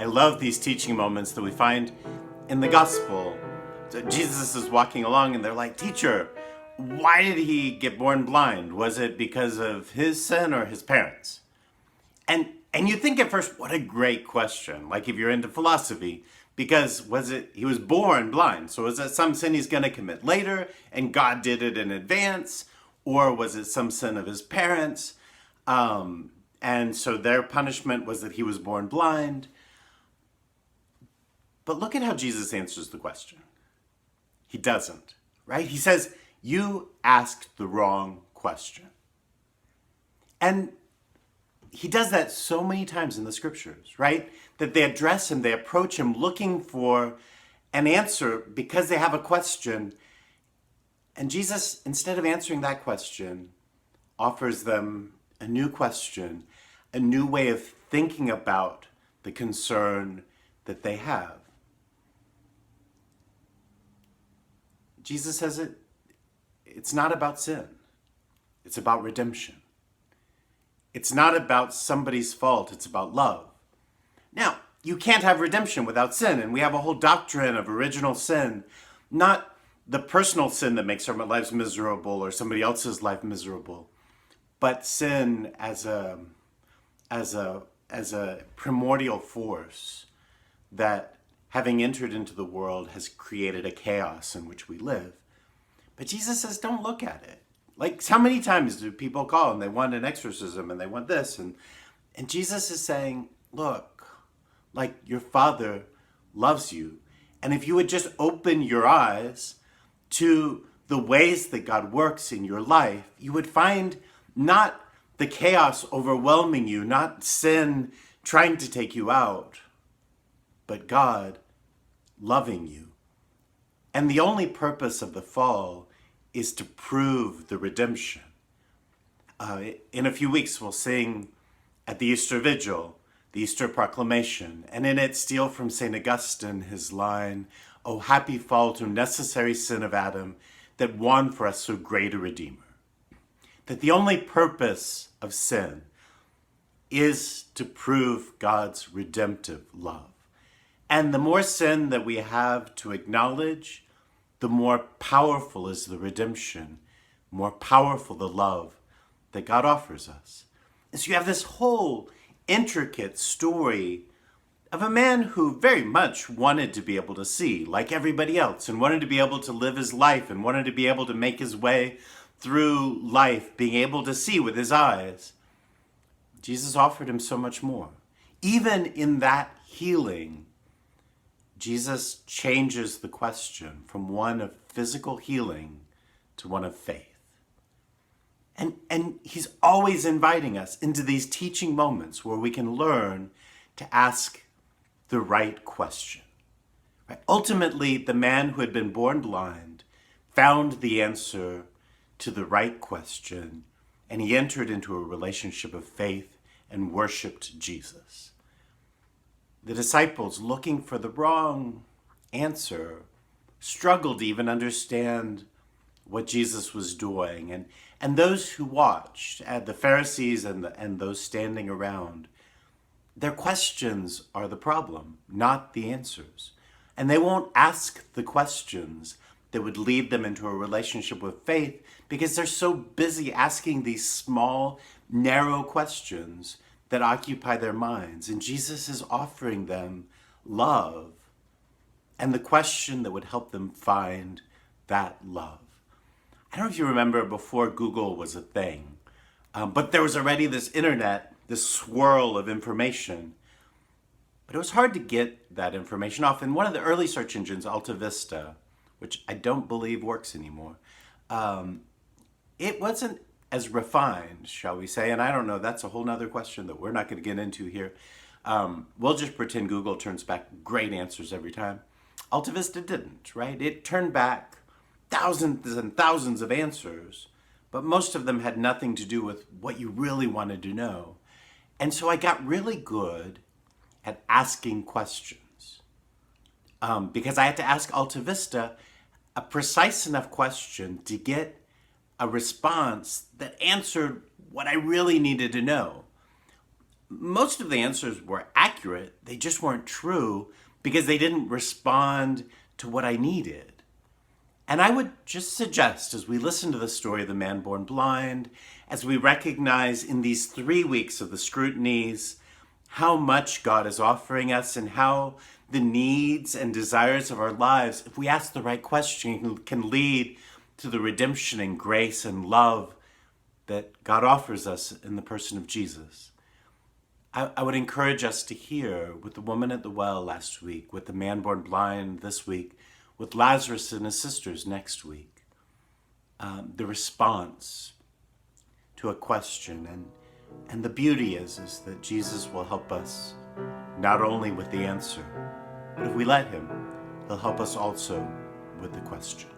love these teaching moments that we find in the gospel. So Jesus is walking along and they're like, "Teacher, why did he get born blind? Was it because of his sin or his parents?" And you think at first, what a great question. Like if you're into philosophy, because he was born blind. So was it some sin he's going to commit later and God did it in advance? Or was it some sin of his parents? And so their punishment was that he was born blind. But look at how Jesus answers the question. He doesn't, right? He says, "You asked the wrong question." And he does that so many times in the scriptures, right? That they address him, they approach him looking for an answer because they have a question. And Jesus, instead of answering that question, offers them a new question, a new way of thinking about the concern that they have. Jesus says it's not about sin. It's about redemption. It's not about somebody's fault. It's about love. Now, you can't have redemption without sin, and we have a whole doctrine of original sin, not the personal sin that makes our lives miserable or somebody else's life miserable, but sin as a primordial force that, having entered into the world, has created a chaos in which we live. But Jesus says, don't look at it. Like, how many times do people call and they want an exorcism and they want this? And Jesus is saying, look, like your Father loves you. And if you would just open your eyes to the ways that God works in your life, you would find not the chaos overwhelming you, not sin trying to take you out, but God loving you. And the only purpose of the fall is to prove the redemption. In a few weeks, we'll sing at the Easter Vigil, the Easter Proclamation, and in it steal from St. Augustine his line, "O happy fall to necessary sin of Adam, that won for us so great a Redeemer." That the only purpose of sin is to prove God's redemptive love. And the more sin that we have to acknowledge, the more powerful is the redemption, more powerful the love that God offers us. And so you have this whole intricate story of a man who very much wanted to be able to see like everybody else and wanted to be able to live his life and wanted to be able to make his way through life, being able to see with his eyes. Jesus offered him so much more. Even in that healing, Jesus changes the question from one of physical healing to one of faith. And he's always inviting us into these teaching moments where we can learn to ask the right question. Right? Ultimately, the man who had been born blind found the answer to the right question, and he entered into a relationship of faith and worshiped Jesus. The disciples, looking for the wrong answer, struggled to even understand what Jesus was doing. And those who watched, the Pharisees and those standing around, their questions are the problem, not the answers. And they won't ask the questions that would lead them into a relationship with faith because they're so busy asking these small, narrow questions that occupy their minds. And Jesus is offering them love and the question that would help them find that love. I don't know if you remember before Google was a thing, but there was already this internet, this swirl of information. But it was hard to get that information off. And one of the early search engines, Alta Vista, which I don't believe works anymore, it wasn't as refined, shall we say, and I don't know, that's a whole nother question that we're not going to get into here. We'll just pretend Google turns back great answers every time. Alta Vista didn't, right? It turned back thousands and thousands of answers, but most of them had nothing to do with what you really wanted to know. And so I got really good at asking questions because I had to ask Alta Vista a precise enough question to get a response that answered what I really needed to know. most of the answers were accurate. They just weren't true because they didn't respond to what I needed. And I would just suggest, as we listen to the story of the man born blind, as we recognize in these 3 weeks of the scrutinies how much God is offering us and how the needs and desires of our lives, if we ask the right question, can lead to the redemption and grace and love that God offers us in the person of Jesus. I would encourage us to hear with the woman at the well last week, with the man born blind this week, with Lazarus and his sisters next week, the response to a question. And the beauty is that Jesus will help us not only with the answer, but if we let him, he'll help us also with the question.